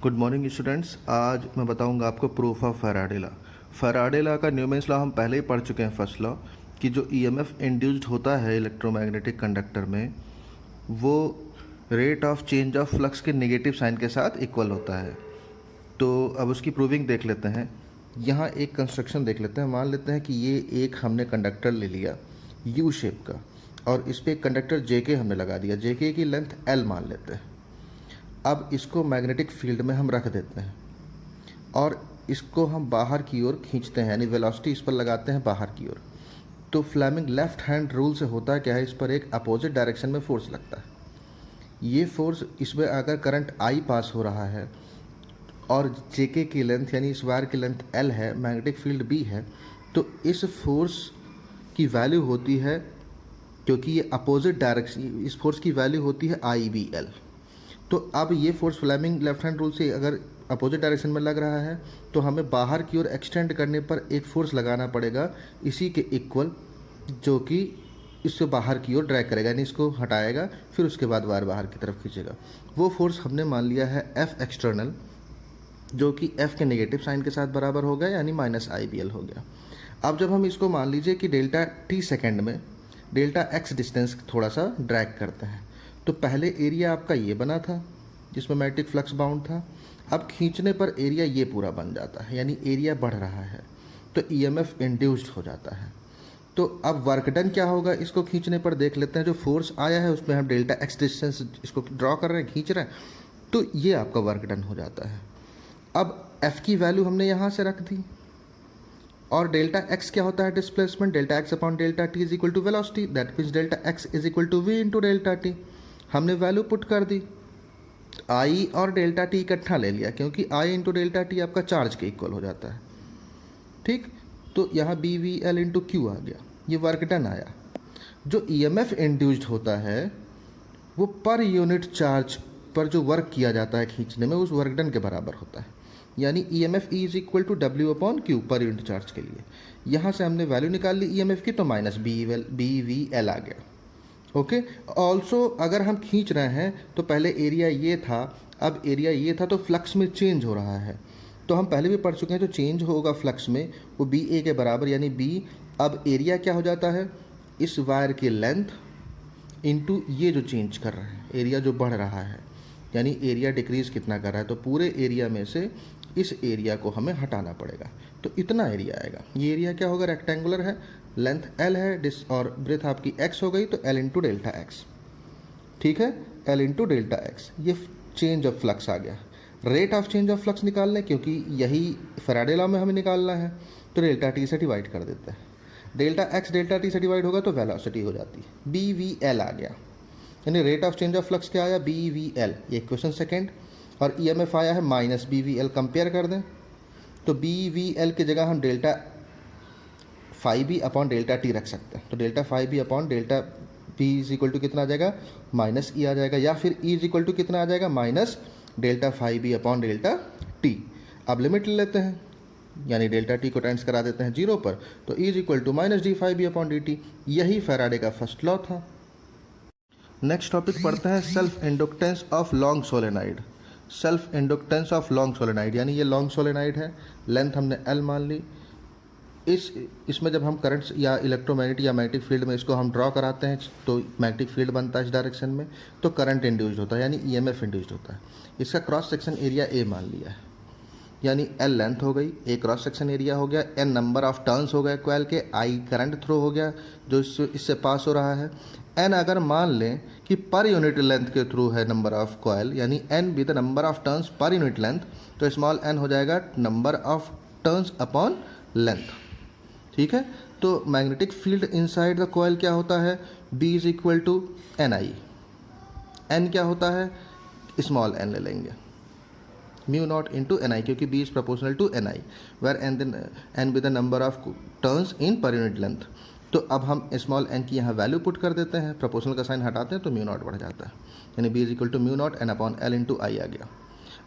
Good morning students. आज मैं बताऊंगा आपको proof of Faraday law. Faraday law का न्यूमेंस लॉ हम पहले ही पढ़ चुके हैं। फर्स्ट लॉ कि जो ईएमएफ इंड्यूस्ड होता है इलेक्ट्रोमैग्नेटिक कंडक्टर में, वो rate of change of flux के नेगेटिव साइन के साथ इक्वल होता है। तो अब उसकी प्रूविंग देख लेते हैं। यहाँ एक कंस्ट्रक्शन देख लेते हैं। मान लेते हैं कि ये एक हमने कंडक्टर ले लिया यू शेप का, और इस पर एक कंडक्टर जेके हमने लगा दिया। जेके की लेंथ एल मान लेते हैं। अब इसको मैग्नेटिक फील्ड में हम रख देते हैं और इसको हम बाहर की ओर खींचते हैं, यानी वेलोसिटी इस पर लगाते हैं बाहर की ओर। तो फ्लेमिंग लेफ्ट हैंड रूल से होता क्या है, इस पर एक अपोजिट डायरेक्शन में फोर्स लगता है। ये फोर्स, इसमें अगर करंट आई पास हो रहा है और जेके की लेंथ यानी इस वायर की लेंथ एल है, मैग्नेटिक फील्ड बी है, तो इस फोर्स की वैल्यू होती है, क्योंकि ये अपोजिट डायरेक्शन, इस फोर्स की वैल्यू होती है आई बी एल। तो अब ये force Fleming left hand rule से अगर अपोजिट डायरेक्शन में लग रहा है तो हमें बाहर की ओर एक्सटेंड करने पर एक फोर्स लगाना पड़ेगा इसी के इक्वल, जो कि इससे बाहर की ओर ड्रैग करेगा, यानी इसको हटाएगा, फिर उसके बाद वायर बाहर की तरफ खींचेगा। वो फोर्स हमने मान लिया है एफ एक्सटर्नल, जो कि एफ के नेगेटिव साइन के साथ बराबर हो गया, यानी माइनस आई बी एल हो गया। अब जब हम इसको मान लीजिए कि डेल्टा टी सेकेंड में डेल्टा एक्स डिस्टेंस थोड़ा सा ड्रैग करते हैं, तो पहले एरिया आपका ये बना था जिसमें मैग्नेटिक फ्लक्स बाउंड था। अब खींचने पर एरिया ये पूरा बन जाता है, यानी एरिया बढ़ रहा है, तो ईएमएफ इंड्यूस्ड हो जाता है। तो अब वर्क डन क्या होगा, इसको खींचने पर देख लेते हैं। जो फोर्स आया है उसमें हम डेल्टा एक्स डिस्टेंस इसको ड्रॉ कर रहे हैं, खींच रहे हैं, तो ये आपका वर्क डन हो जाता है। अब एफ की वैल्यू हमने यहाँ से रख दी, और डेल्टा एक्स क्या होता है, displacement. Delta x upon delta t is equal to velocity, that means delta x is equal to v into delta t. हमने वैल्यू पुट कर दी, आई और डेल्टा टी इकट्ठा ले लिया, क्योंकि आई इंटू डेल्टा टी आपका चार्ज के इक्वल हो जाता है। ठीक, तो यहाँ B V L into Q आ गया, ये वर्क डन आया। जो ईएमएफ इंड्यूस्ड होता है वो पर यूनिट चार्ज पर जो वर्क किया जाता है खींचने में, उस वर्क डन के बराबर होता है, यानी E M F E is equal to W upon Q per unit charge के लिए। यहाँ से हमने वैल्यू निकाल ली ई एम एफ की, तो माइनस बी वी एल आ गया। ओके, ऑल्सो अगर हम खींच रहे हैं तो पहले एरिया ये था, अब एरिया ये था, तो फ्लक्स में चेंज हो रहा है। तो हम पहले भी पढ़ चुके हैं, जो चेंज होगा फ्लक्स में वो बी ए के बराबर, यानी बी, अब एरिया क्या हो जाता है, इस वायर की लेंथ इनटू ये जो चेंज कर रहा है, एरिया जो बढ़ रहा है, यानी एरिया डिक्रीज कितना कर रहा है, तो पूरे एरिया में से इस एरिया को हमें हटाना पड़ेगा, तो इतना एरिया आएगा। ये एरिया क्या होगा, रेक्टेंगुलर है, लेंथ एल है, और ब्रेथ आपकी एक्स हो गई, तो एल इंटू डेल्टा एक्स। ठीक है, एल इंटू डेल्टा एक्स, ये चेंज ऑफ फ्लक्स आ गया। Rate of change of flux निकालने, क्योंकि यही फैराडे लॉ में हमें निकालना है, तो डेल्टा टी से डिवाइड कर देते हैं। डेल्टा एक्स डेल्टा टी से डिवाइड होगा तो वेलोसिटी हो जाती है, बी वी एल आ गया, यानी rate of change of flux क्या आया, बी वी एल, ये क्वेश्चन सेकेंड। और ई एम एफ आया है minus B V L, compare कर दें तो बी वी एल की जगह हम delta phi B upon delta t रख सकते हैं, तो delta phi B upon delta B is equal to कितना आ जाएगा, माइनस ई आ जाएगा, या फिर ई इज इक्वल टू कितना आ जाएगा, minus delta phi B upon delta t. अब लिमिट ले लेते हैं, यानी डेल्टा टी को टाइम्स करा देते हैं जीरो पर, तो E is equal to minus d phi B upon d t. यही फैराडे का फर्स्ट लॉ था। नेक्स्ट टॉपिक पढ़ते हैं self inductance of long solenoid. Self inductance of long solenoid, यानी ये लॉन्ग सोलेनाइड है, लेंथ हमने एल मान ली। इसमें जब हम करंट्स या इलेक्ट्रोमैग्नेटिक या मैग्नेटिक फील्ड में इसको हम ड्रॉ कराते हैं, तो मैग्नेटिक फील्ड बनता है इस डायरेक्शन में, तो करंट इंड्यूस्ड होता है, यानी ईएमएफ इंड्यूस्ड होता है। इसका क्रॉस सेक्शन एरिया ए मान लिया है, यानी एल लेंथ हो गई, ए क्रॉस सेक्शन एरिया हो गया, एन नंबर ऑफ टर्न्स हो गए कॉइल के, आई करंट थ्रो हो गया जो इससे पास हो रहा है। एन अगर मान लें कि पर यूनिट लेंथ के थ्रू है नंबर ऑफ कॉइल, यानी n be the number of turns per unit length, तो स्मॉल एन हो जाएगा number of turns upon length. ठीक है, तो magnetic field inside the coil क्या होता है, B is equal to n I. N क्या होता है, स्मॉल एन ले लेंगे, mu not into n I, क्योंकि B is proportional to n I, where N be the number of turns in per unit length. तो अब हम small N की यहाँ वैल्यू पुट कर देते हैं, प्रोपोर्शनल का साइन हटाते हैं तो म्यू नॉट बढ़ जाता है, यानी B is equal to mu naught N upon L into I आ गया।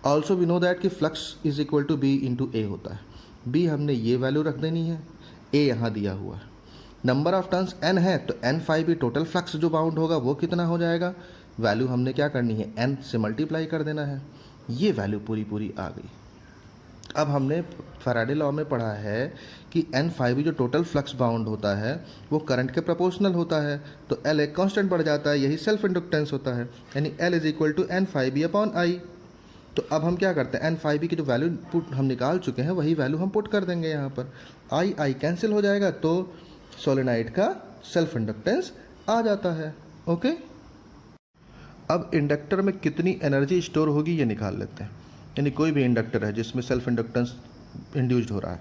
ऑल्सो वी नो दैट कि flux is equal to B into A होता है। बी हमने ये वैल्यू रख देनी है, ए यहाँ दिया हुआ है, नंबर ऑफ टर्न्स एन है, तो n phi B total flux जो बाउंड होगा वो कितना हो जाएगा, वैल्यू हमने क्या करनी है, एन से मल्टीप्लाई कर देना है, ये वैल्यू पूरी पूरी आ गई। अब हमने फैराडे लॉ में पढ़ा है कि N5 जो टोटल फ्लक्स बाउंड होता है वो करंट के प्रोपोर्शनल होता है, तो L एक कांस्टेंट बढ़ जाता है, यही सेल्फ इंडक्टेंस होता है, यानी L is equal to N5B upon I। तो अब हम क्या करते हैं, N5B की जो वैल्यू पुट हम निकाल चुके हैं वही वैल्यू हम पुट कर देंगे यहाँ पर। I कैंसिल हो जाएगा तो सोलेनाइड का सेल्फ इंडक्टेंस आ जाता है। ओके, अब इंडक्टर में कितनी एनर्जी स्टोर होगी ये निकाल लेते हैं। यानी कोई भी इंडक्टर है जिसमें सेल्फ इंडक्टेंस इंड्यूस्ड हो रहा है,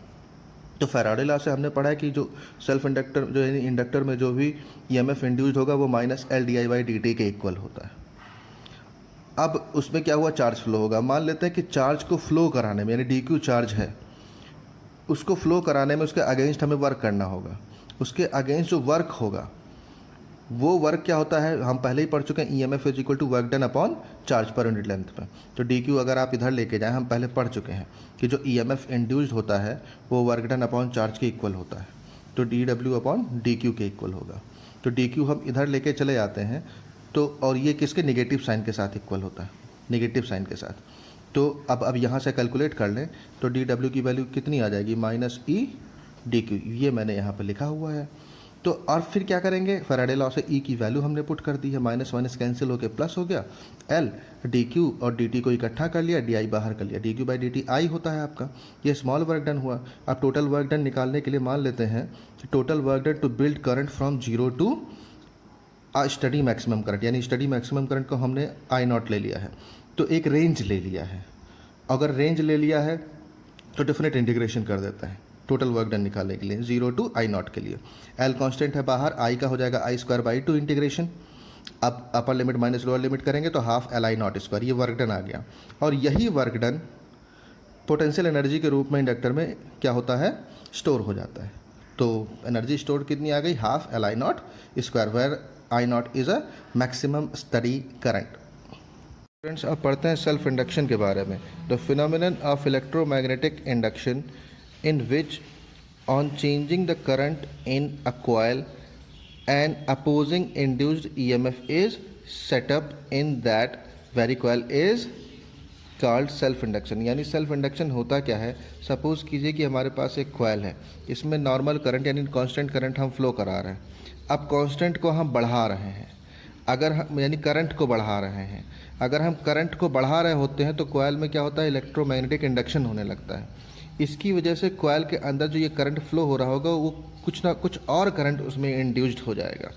तो फैराडे लॉ से हमने पढ़ा है कि जो सेल्फ इंडक्टर जो यानी इंडक्टर में जो भी ईएमएफ इंड्यूस्ड होगा वो माइनस LdI/dt के इक्वल होता है। अब उसमें क्या हुआ, चार्ज फ्लो होगा। मान लेते हैं कि चार्ज को फ्लो कराने में, यानी dq चार्ज है, उसको फ्लो कराने में उसके अगेंस्ट हमें वर्क करना होगा। उसके अगेंस्ट जो वर्क होगा वो वर्क क्या होता है, हम पहले ही पढ़ चुके हैं, EMF is equal to work done upon charge per unit length में। तो dq अगर आप इधर लेके जाएं, हम पहले पढ़ चुके हैं कि जो EMF इंड्यूस्ड होता है वो वर्क डन अपॉन चार्ज के इक्वल होता है, तो dw अपॉन dq के इक्वल होगा। तो dq हम इधर लेके चले जाते हैं तो, और ये किसके, नेगेटिव साइन के साथ इक्वल होता है, नेगेटिव साइन के साथ। तो अब यहाँ से कैलकुलेट कर लें तो dw की वैल्यू कितनी आ जाएगी, -e dq, ये मैंने यहाँ पर लिखा हुआ है। तो और फिर क्या करेंगे, फैराडे लॉ से E की वैल्यू हमने पुट कर दी है, माइनस माइनस कैंसिल होकर प्लस हो गया, L dq और dt को इकट्ठा कर लिया, di बाहर कर लिया, dq/dt I होता है आपका। ये स्मॉल वर्क डन हुआ। अब टोटल वर्क डन निकालने के लिए मान लेते हैं कि total work done to build current from 0 to steady maximum current, यानी स्टडी मैक्सिमम करंट को हमने I0 ले लिया है, तो एक रेंज ले लिया है। अगर रेंज ले लिया है तो डेफिनेट इंटीग्रेशन कर देता है टोटल वर्क डन निकालने के लिए 0 टू I0 के लिए। L कांस्टेंट है बाहर, I का हो जाएगा I²/2 इंटीग्रेशन। अब upper limit minus lower limit करेंगे तो हाफ Li0², ये वर्क डन आ गया। और यही वर्क डन पोटेंशियल एनर्जी के रूप में इंडक्टर में क्या होता है, स्टोर हो जाता है। तो एनर्जी स्टोर कितनी आ गई, half Li0², where I0 is a maximum steady current. Friends, अब पढ़ते हैं सेल्फ इंडक्शन के बारे में। The phenomenon of electromagnetic induction in which on changing the current in a coil an opposing induced EMF is set up in that very coil is called self induction। यानी self induction होता क्या है, suppose कीजिए कि हमारे पास एक coil है, इसमें नॉर्मल करंट यानी कांस्टेंट करंट हम फ्लो करा रहे हैं। अब कांस्टेंट को हम बढ़ा रहे हैं, अगर हम यानी करंट को बढ़ा रहे हैं, अगर हम करंट को बढ़ा रहे होते हैं तो कॉइल में क्या होता है, इलेक्ट्रोमैग्नेटिक इंडक्शन होने लगता है। इसकी वजह से कॉइल के अंदर जो ये करंट फ्लो हो रहा होगा वो कुछ ना कुछ और करंट उसमें इंड्यूस्ड हो जाएगा।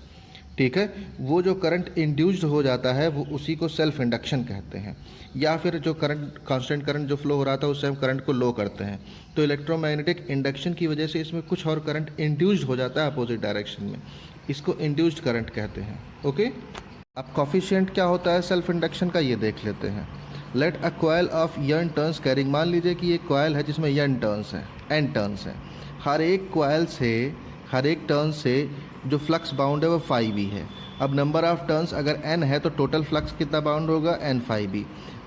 ठीक है, वो जो करंट इंड्यूस्ड हो जाता है वो उसी को सेल्फ इंडक्शन कहते हैं। या फिर जो करंट कांस्टेंट करंट जो फ्लो हो रहा था उससे हम करंट को लो करते हैं, तो इलेक्ट्रोमैग्नेटिक इंडक्शन की वजह से इसमें कुछ और करंट इंड्यूस्ड हो जाता है अपोजिट डायरेक्शन में, इसको इंड्यूस्ड करंट कहते हैं। ओके, अब कॉफिशिएंट क्या होता है सेल्फ इंडक्शन का ये देख लेते हैं। Let a coil of n turns carrying, मान लीजिए कि ये कॉइल है जिसमें n टर्न्स हैं, n टर्न्स हैं। हर एक कॉइल से, हर एक टर्न से जो फ्लक्स बाउंड है वो phi है। अब नंबर ऑफ टर्न्स अगर n है तो टोटल फ्लक्स कितना बाउंड होगा, n∅b।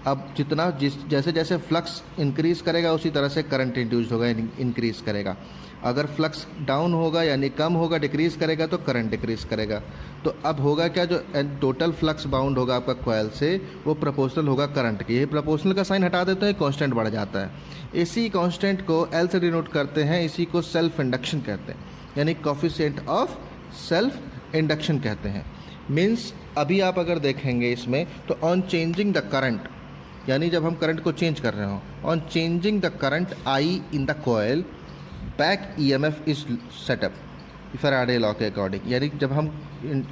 अब जितना जैसे जैसे फ्लक्स इंक्रीज़ करेगा उसी तरह से करंट इंड्यूस्ड होगा, इंक्रीज़ करेगा। अगर फ्लक्स डाउन होगा यानी कम होगा, डिक्रीज़ करेगा तो करंट डिक्रीज़ करेगा। तो अब होगा क्या, जो टोटल फ्लक्स बाउंड होगा आपका कॉइल से वो प्रोपोर्शनल होगा करंट के। ये प्रोपोर्शनल का साइन हटा देते हैं, कांस्टेंट बढ़ जाता है। इसी कांस्टेंट को L से डिनोट करते हैं, इसी को सेल्फ इंडक्शन कहते हैं, यानी कोफिशिएंट ऑफ सेल्फ इंडक्शन कहते हैं। मीन्स अभी आप अगर देखेंगे इसमें तो ऑन चेंजिंग द करंट, यानी जब हम करंट को चेंज कर रहे हो, on changing the current I in the coil back EMF is setup Faraday law के अकॉर्डिंग। यानी जब हम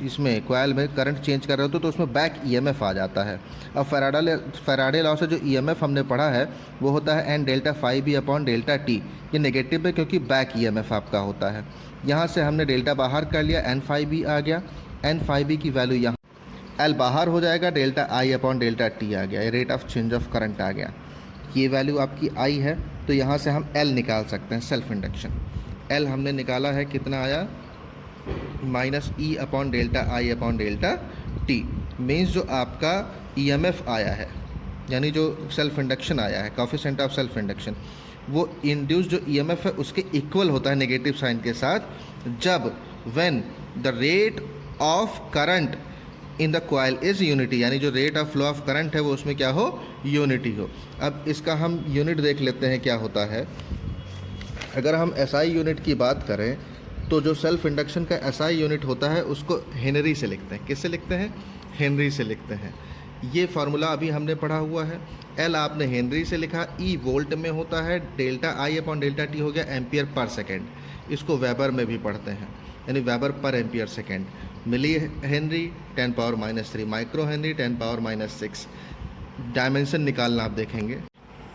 इसमें कॉइल में करंट चेंज कर रहे होते तो उसमें बैक EMF आ जाता है। अब फैराडे लॉ से जो EMF हमने पढ़ा है वो होता है n∆phi अपॉन ∆t। ये नेगेटिव है क्योंकि बैक EMF आपका होता है। यहाँ से हमने डेल्टा बाहर कर लिया, n∅b आ गया, n∅b की वैल्यू यहाँ L बाहर हो जाएगा, ∆I अपॉन ∆t आ गया, rate of change of current आ गया। ये वैल्यू आपकी I है, तो यहाँ से हम L निकाल सकते हैं सेल्फ इंडक्शन। L हमने निकाला है, कितना आया, -e upon ∆I upon ∆t। Means जो आपका EMF आया है, यानी जो सेल्फ इंडक्शन आया है, कोफिशिएंट ऑफ सेल्फ इंडक्शन, वो इंड्यूस जो EMF है उसके इक्वल होता है नेगेटिव साइन के साथ, जब when the rate of current in the coil is unity, यानी जो rate of flow of current है वो उसमें क्या हो, यूनिटी हो। अब इसका हम यूनिट देख लेते हैं क्या होता है। अगर हम एसआई यूनिट की बात करें तो जो सेल्फ इंडक्शन का एसआई यूनिट होता है उसको हेनरी से लिखते हैं। किससे लिखते हैं, हेनरी से लिखते हैं। ये फार्मूला अभी हमने पढ़ा हुआ है। एल आपने हेनरी से लिखा, ई वोल्ट में होता है, डेल्टा आई अपॉन डेल्टा टी हो गया एम्पियर पर सेकेंड। इसको वेबर में भी पढ़ते हैं, यानी weber per ampere second. Milli henry 10⁻³ micro henry 10⁻⁶। Dimension निकालना आप देखेंगे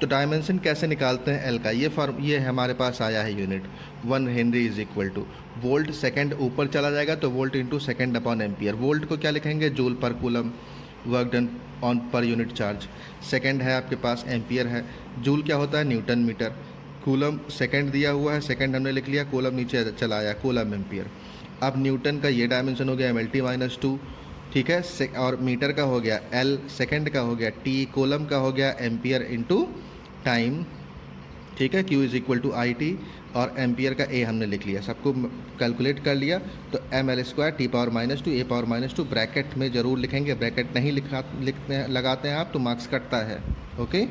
तो डायमेंशन कैसे निकालते हैं एल का, ये हमारे पास आया है unit 1 Henry is equal two volt second, ऊपर चला जाएगा तो volt into second upon ampere. Volt को क्या लिखेंगे, जूल पर कूलम वर्क डन ऑन पर यूनिट चार्ज। सेकंड है आपके पास, एम्पियर है, जूल क्या होता है, न्यूटन मीटर, कूलम सेकंड दिया हुआ है, सेकंड हमने लिख लिया, कूलम नीचे चला आया, कूलम एम्पियर। अब न्यूटन का ये डायमेंशन हो गया MLT-2, ठीक है, और मीटर का हो गया L, सेकंड का हो गया T, कूलम का हो गया एम्पियर इंटू टाइम, ठीक है, Q is equal to IT, और एम्पियर का A हमने लिख लिया, सबको कैलकुलेट कर लिया। तो mL² T⁻⁻2 A⁻², ब्रैकेट में ज़रूर लिखेंगे, ब्रैकेट नहीं लगाते हैं आप तो मार्क्स कटता है। ओके।